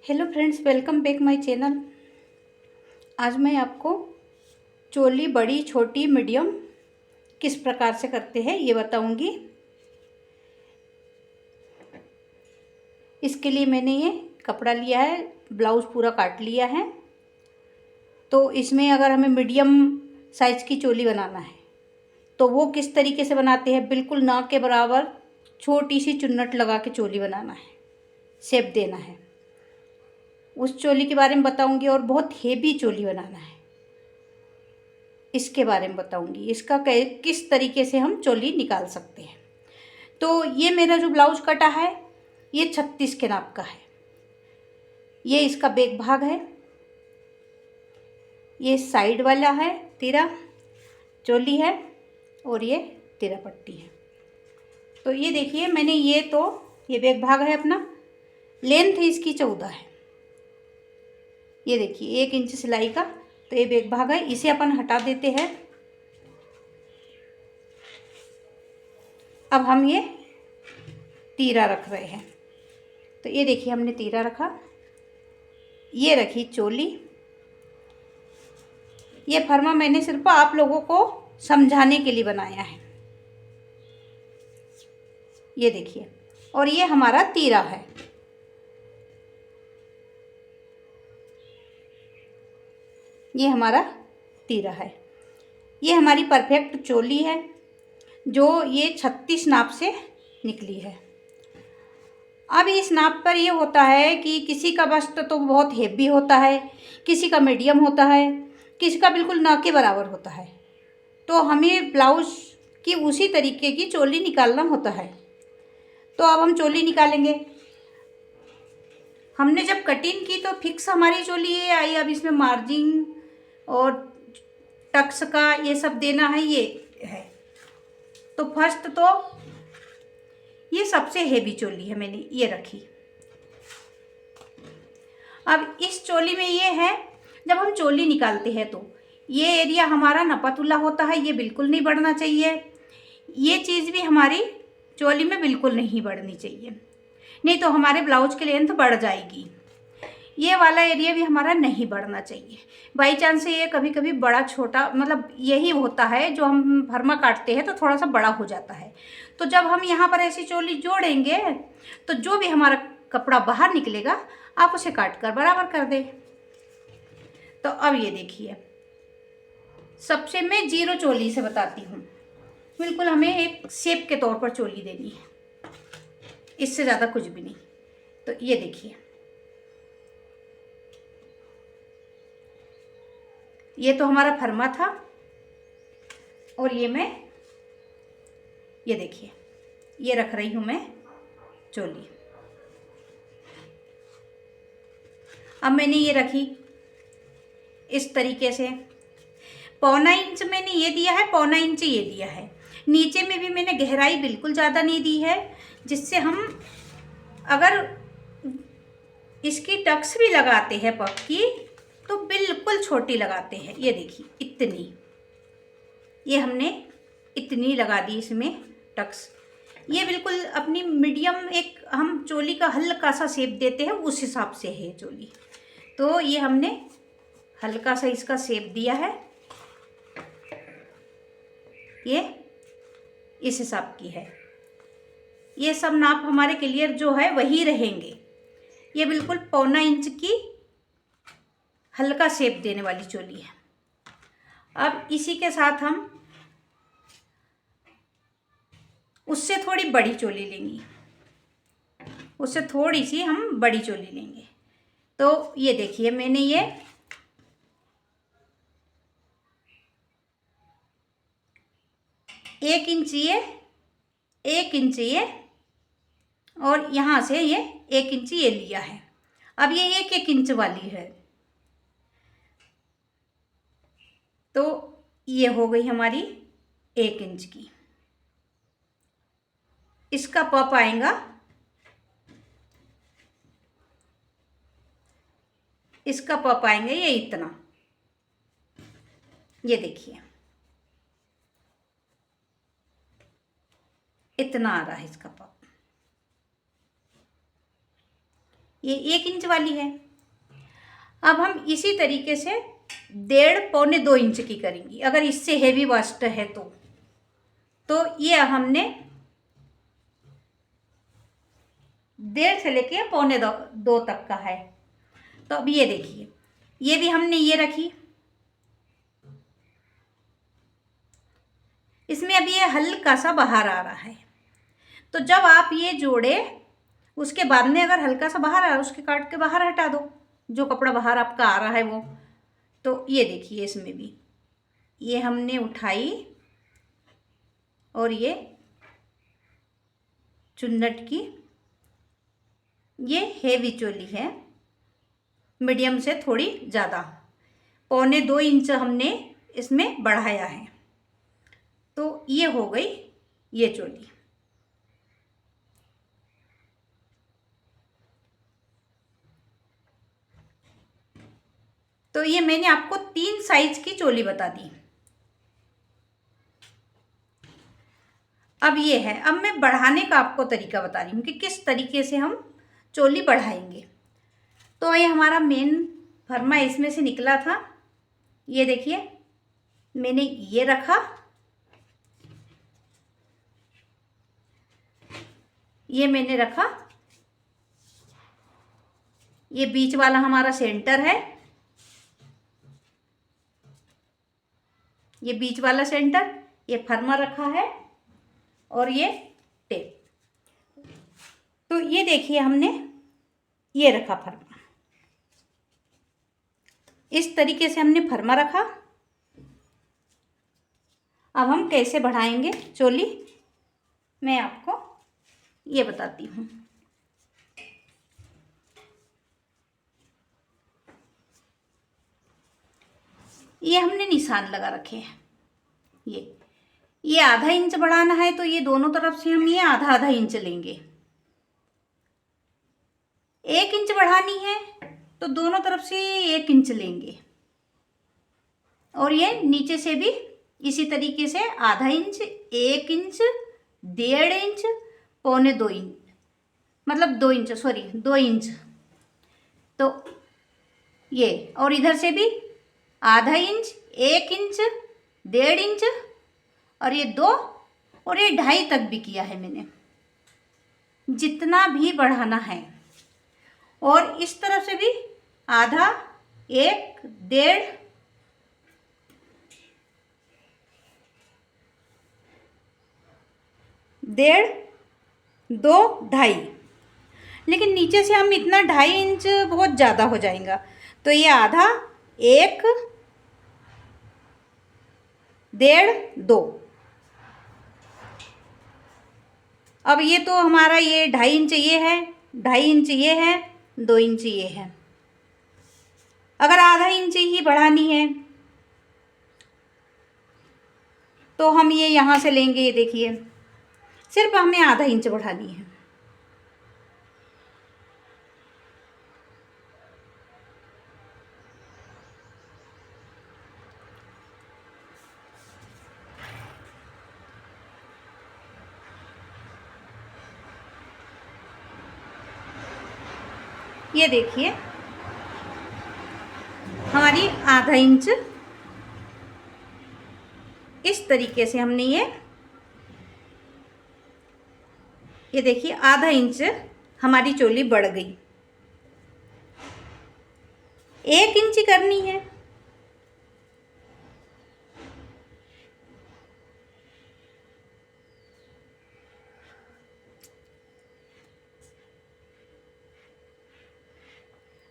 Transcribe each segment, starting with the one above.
Hello friends, welcome back my channel. आज मैं आपको चोली बड़ी, छोटी, मीडियम किस प्रकार से करते हैं ये बताऊंगी। इसके लिए मैंने ये कपड़ा लिया है, ब्लाउज़ पूरा काट लिया है। तो इसमें अगर हमें मीडियम साइज़ की चोली बनाना है तो वो किस तरीके से बनाते हैं, बिल्कुल नाक के बराबर छोटी सी चुन्नट लगा के चोली बनाना है, शेप देना है, उस चोली के बारे में बताऊंगी। और बहुत हेवी चोली बनाना है, इसके बारे में बताऊंगी। इसका किस तरीके से हम चोली निकाल सकते हैं। तो ये मेरा जो ब्लाउज कटा है ये 36 के नाप का है। ये इसका बैक भाग है, ये साइड वाला है तीरा चोली है, और ये तीरा पट्टी है। तो ये देखिए, मैंने ये बैक भाग है अपना, लेंथ इसकी 14 है। ये देखिए 1 इंच सिलाई का, तो ये बैक भाग है, इसे अपन हटा देते हैं। अब हम ये तीरा रख रहे हैं। तो ये देखिए, हमने तीरा रखा, ये रखी चोली। ये फर्मा मैंने सिर्फ आप लोगों को समझाने के लिए बनाया है, ये देखिए। और ये हमारा तीरा है। ये हमारा तीरा है। ये हमारी परफेक्ट चोली है जो ये 36 नाप से निकली है। अब इस नाप पर ये होता है कि किसी का बस्ट तो बहुत हेवी होता है, किसी का मीडियम होता है, किसी का बिल्कुल ना के बराबर होता है। तो हमें ब्लाउज की उसी तरीके की चोली निकालना होता है। तो अब हम चोली निकालेंगे। हमने जब कटिंग की तो फिक्स हमारी चोली ये आई। अब इसमें मार्जिन और टक्स का ये सब देना है, ये है। तो फर्स्ट तो ये सबसे हेवी चोली है, मैंने ये रखी। अब इस चोली में ये है, जब हम चोली निकालते हैं तो ये एरिया हमारा नपा-तुला होता है, ये बिल्कुल नहीं बढ़ना चाहिए। ये चीज़ भी हमारी चोली में बिल्कुल नहीं बढ़नी चाहिए, नहीं तो हमारे ब्लाउज की लेंथ बढ़ जाएगी। ये वाला एरिया भी हमारा नहीं बढ़ना चाहिए। बाई चांस से ये कभी कभी बड़ा छोटा, मतलब यही होता है, जो हम फर्मा काटते हैं तो थोड़ा सा बड़ा हो जाता है। तो जब हम यहाँ पर ऐसी चोली जोड़ेंगे तो जो भी हमारा कपड़ा बाहर निकलेगा आप उसे काट कर बराबर कर दें। तो अब ये देखिए, सबसे मैं जीरो चोली से बताती हूँ। बिल्कुल हमें एक शेप के तौर पर चोली देनी है, इससे ज़्यादा कुछ भी नहीं। तो ये देखिए, ये तो हमारा फर्मा था, और ये देखिए, ये रख रही हूँ मैं चोली। अब मैंने ये रखी इस तरीके से। 1.25 इंच मैंने ये दिया है, 1.25 इंच ये दिया है। नीचे में भी मैंने गहराई बिल्कुल ज़्यादा नहीं दी है, जिससे हम अगर इसकी टक्स भी लगाते हैं पक्की तो बिल्कुल छोटी लगाते हैं। ये देखिए इतनी, ये हमने इतनी लगा दी इसमें टक्स। ये बिल्कुल अपनी मीडियम, एक हम चोली का हल्का सा शेप देते हैं उस हिसाब से है चोली। तो ये हमने हल्का सा इसका शेप दिया है, ये इस हिसाब की है। ये सब नाप हमारे क्लियर जो है वही रहेंगे। ये बिल्कुल 1.25 इंच की हल्का शेप देने वाली चोली है। अब इसी के साथ हम उससे थोड़ी बड़ी चोली लेंगी, उससे थोड़ी सी हम बड़ी चोली लेंगे। तो ये देखिए, मैंने ये 1 इंच ये, 1 इंच ये, और यहाँ से ये 1 इंच ये लिया है। अब ये 1-1 इंच वाली है। तो ये हो गई हमारी 1 इंच की। इसका पप आएगा, इसका पप आएंगे ये इतना, ये देखिए इतना आ रहा है इसका पप। ये 1 इंच वाली है। अब हम इसी तरीके से 1.5 पौने 2 इंच की करेंगी। अगर इससे हेवी बस्ट है तो ये हमने 1.5 से लेके पौने 2 तक का है। तो अब ये देखिए, ये भी हमने ये रखी, इसमें अभी ये हल्का सा बाहर आ रहा है। तो जब आप ये जोड़े उसके बाद में अगर हल्का सा बाहर आ रहा है उसके काट के बाहर हटा दो, जो कपड़ा बाहर आपका आ रहा है वो। तो ये देखिए, इसमें भी ये हमने उठाई और ये चुन्नट की, ये हेवी चोली है, मीडियम से थोड़ी ज़्यादा, पौने 2 इंच हमने इसमें बढ़ाया है। तो ये हो गई ये चोली। तो ये मैंने आपको 3 साइज की चोली बता दी। अब ये है, अब मैं बढ़ाने का आपको तरीका बता रही हूँ कि किस तरीके से हम चोली बढ़ाएंगे। तो ये हमारा मेन फरमा इसमें से निकला था। ये देखिए, मैंने ये रखा, ये मैंने रखा, ये बीच वाला हमारा सेंटर है, ये बीच वाला सेंटर, ये फरमा रखा है और ये टेप। तो ये देखिए, हमने ये रखा फरमा, इस तरीके से हमने फरमा रखा। अब हम कैसे बढ़ाएंगे चोली, मैं आपको ये बताती हूँ। ये हमने निशान लगा रखे हैं, ये आधा इंच बढ़ाना है तो ये दोनों तरफ से हम ये आधा आधा इंच लेंगे। 1 इंच बढ़ानी है तो दोनों तरफ से 1 इंच लेंगे, और ये नीचे से भी इसी तरीके से आधा इंच, 1 इंच, 1.5 इंच, पौने 2 इंच, मतलब 2 इंच, सॉरी 2 इंच। तो ये, और इधर से भी आधा इंच, 1 इंच, 1.5 इंच, और ये 2, और ये 2.5 तक भी किया है मैंने, जितना भी बढ़ाना है। और इस तरफ से भी आधा, 1, 1.5, 1.5, 2, 2.5। लेकिन नीचे से हम इतना 2.5 इंच बहुत ज़्यादा हो जाएगा, तो ये आधा, 1, 1.5, 2। अब ये तो हमारा ये 2.5 इंच ये है, 2.5 इंच ये है, 2 इंच ये है। अगर आधा इंच ही बढ़ानी है तो हम ये यहाँ से लेंगे, ये देखिए, सिर्फ हमें आधा इंच बढ़ानी है। ये देखिए, हमारी आधा इंच, इस तरीके से हमने ये देखिए आधा इंच हमारी चोली बढ़ गई। 1 इंच ही करनी है।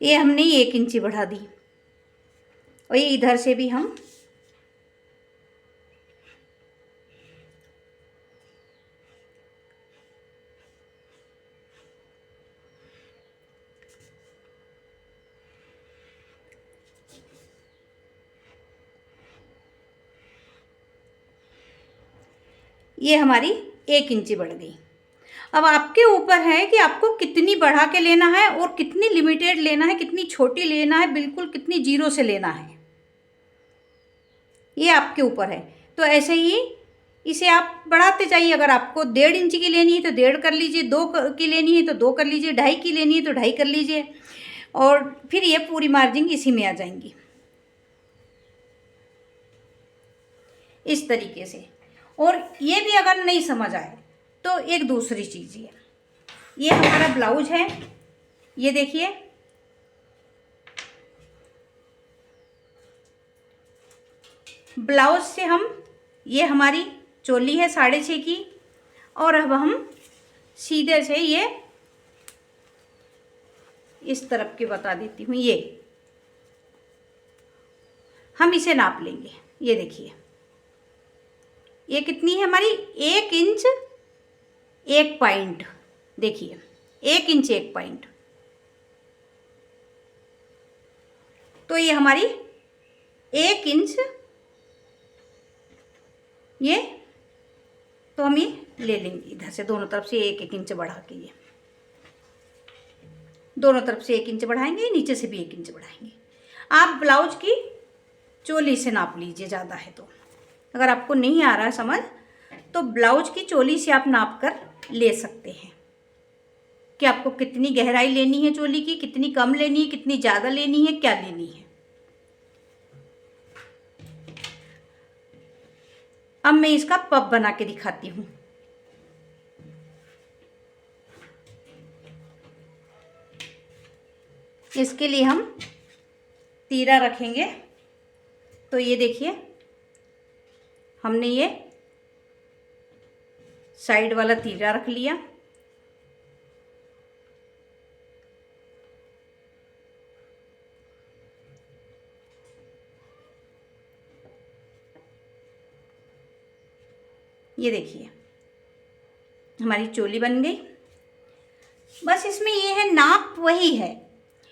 ये हमने 1 इंच बढ़ा दी, और ये इधर से भी हम ये हमारी 1 इंच बढ़ गई। अब आपके ऊपर है कि आपको कितनी बढ़ा के लेना है और कितनी लिमिटेड लेना है, कितनी छोटी लेना है, बिल्कुल कितनी जीरो से लेना है, ये आपके ऊपर है। तो ऐसे ही इसे आप बढ़ाते जाइए। अगर आपको 1.5 इंच की लेनी है तो 1.5 कर लीजिए, 2 की लेनी है तो 2 कर लीजिए, 2.5 की लेनी है तो 2.5 कर लीजिए, और फिर ये पूरी मार्जिन इसी में आ जाएंगी इस तरीके से। और ये भी अगर नहीं समझ आए तो एक दूसरी चीज़ ये हमारा ब्लाउज है, ये देखिए, ब्लाउज से हम, ये हमारी चोली है 6.5 की, और अब हम सीधे से ये इस तरफ की बता देती हूँ, ये हम इसे नाप लेंगे। ये देखिए, ये कितनी है हमारी, 1 इंच 1 पॉइंट, देखिए 1 इंच 1 पॉइंट, तो ये हमारी 1 इंच, ये तो हम ये ले लेंगे इधर से दोनों तरफ से 1 इंच बढ़ा के, ये दोनों तरफ से 1 इंच बढ़ाएंगे, नीचे से भी 1 इंच बढ़ाएंगे। आप ब्लाउज की चोली से नाप लीजिए, ज़्यादा है तो। अगर आपको नहीं आ रहा है समझ तो ब्लाउज की चोली से आप नाप कर ले सकते हैं कि आपको कितनी गहराई लेनी है चोली की, कितनी कम लेनी है, कितनी ज़्यादा लेनी है, क्या लेनी है। अब मैं इसका पफ बना के दिखाती हूँ। इसके लिए हम तीरा रखेंगे, तो ये देखिए हमने ये साइड वाला तीरा रख लिया, ये देखिए हमारी चोली बन गई। बस इसमें ये है, नाप वही है,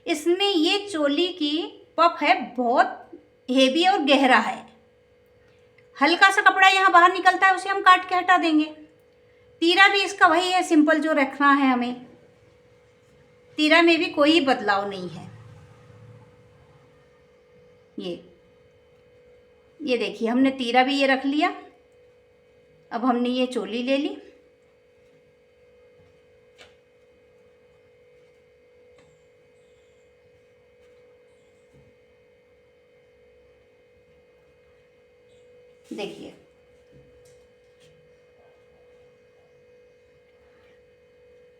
इसमें ये चोली की पफ है बहुत हेवी और गहरा है, हल्का सा कपड़ा यहाँ बाहर निकलता है उसे हम काट के हटा देंगे। तीरा भी इसका वही है, सिंपल जो रखना है हमें, तीरा में भी कोई बदलाव नहीं है। ये देखिए हमने तीरा भी ये रख लिया। अब हमने ये चोली ले ली, देखिए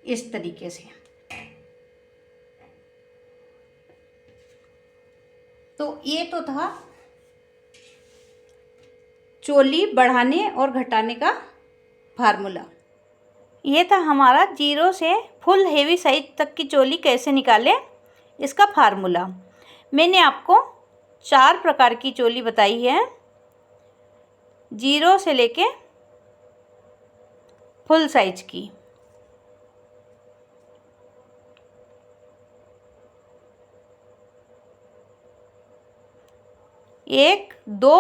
इस तरीके से। तो ये तो था चोली बढ़ाने और घटाने का फार्मूला। ये था हमारा 0 से फुल हेवी साइज तक की चोली कैसे निकालें इसका फार्मूला। मैंने आपको 4 प्रकार की चोली बताई है, 0 से लेके फुल साइज की। एक, 2,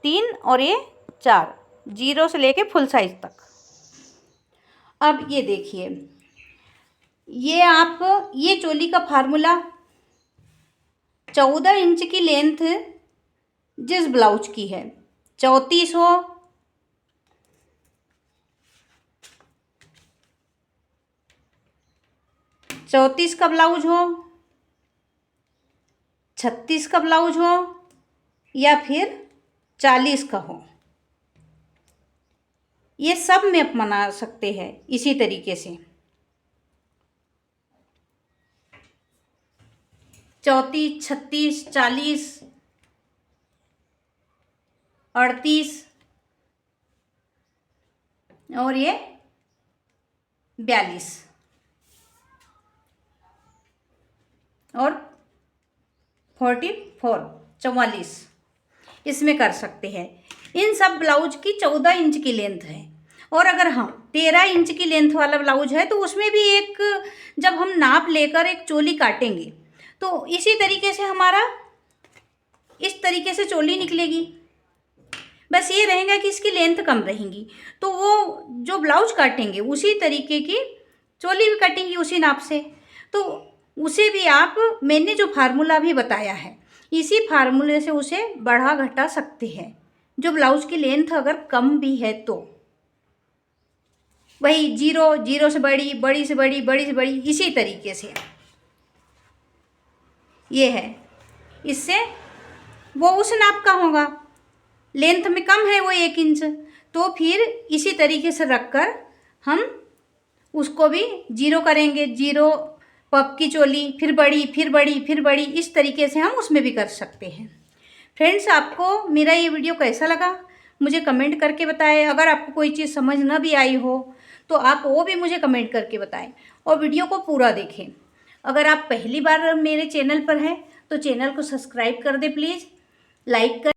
3 और ये 4, 0 से लेके फुल साइज तक। अब ये देखिए, ये आप ये चोली का फार्मूला 14 इंच की लेंथ जिस ब्लाउज की है, 34 हो, 34 का ब्लाउज हो, 36 का ब्लाउज हो, या फिर 40 का हो, ये सब में आप बना सकते हैं इसी तरीके से। 34, 36, 40, 38 और ये 42 और 44, 44 इसमें कर सकते हैं। इन सब ब्लाउज की 14 इंच की लेंथ है। और अगर हम 13 इंच की लेंथ वाला ब्लाउज है तो उसमें भी एक, जब हम नाप लेकर एक चोली काटेंगे तो इसी तरीके से हमारा इस तरीके से चोली निकलेगी। बस ये रहेगा कि इसकी लेंथ कम रहेगी, तो वो जो ब्लाउज काटेंगे उसी तरीके की चोली भी कटेंगी उसी नाप से। तो उसे भी आप, मैंने जो फार्मूला भी बताया है, इसी फार्मूले से उसे बढ़ा घटा सकते हैं जो ब्लाउज की लेंथ अगर कम भी है तो वही 0, 0 से बड़ी, बड़ी से बड़ी, बड़ी से बड़ी, इसी तरीके से ये है। इससे वो उस नाप का होगा, लेंथ में कम है वो 1 इंच, तो फिर इसी तरीके से रखकर हम उसको भी 0 करेंगे। 0 पग की चोली, फिर बड़ी, फिर बड़ी, फिर बड़ी, इस तरीके से हम उसमें भी कर सकते हैं। फ्रेंड्स, आपको मेरा ये वीडियो कैसा लगा मुझे कमेंट करके बताएं। अगर आपको कोई चीज़ समझ ना भी आई हो तो आप वो भी मुझे कमेंट करके बताएं और वीडियो को पूरा देखें। अगर आप पहली बार मेरे चैनल पर हैं तो चैनल को सब्सक्राइब कर दें प्लीज़, लाइक कर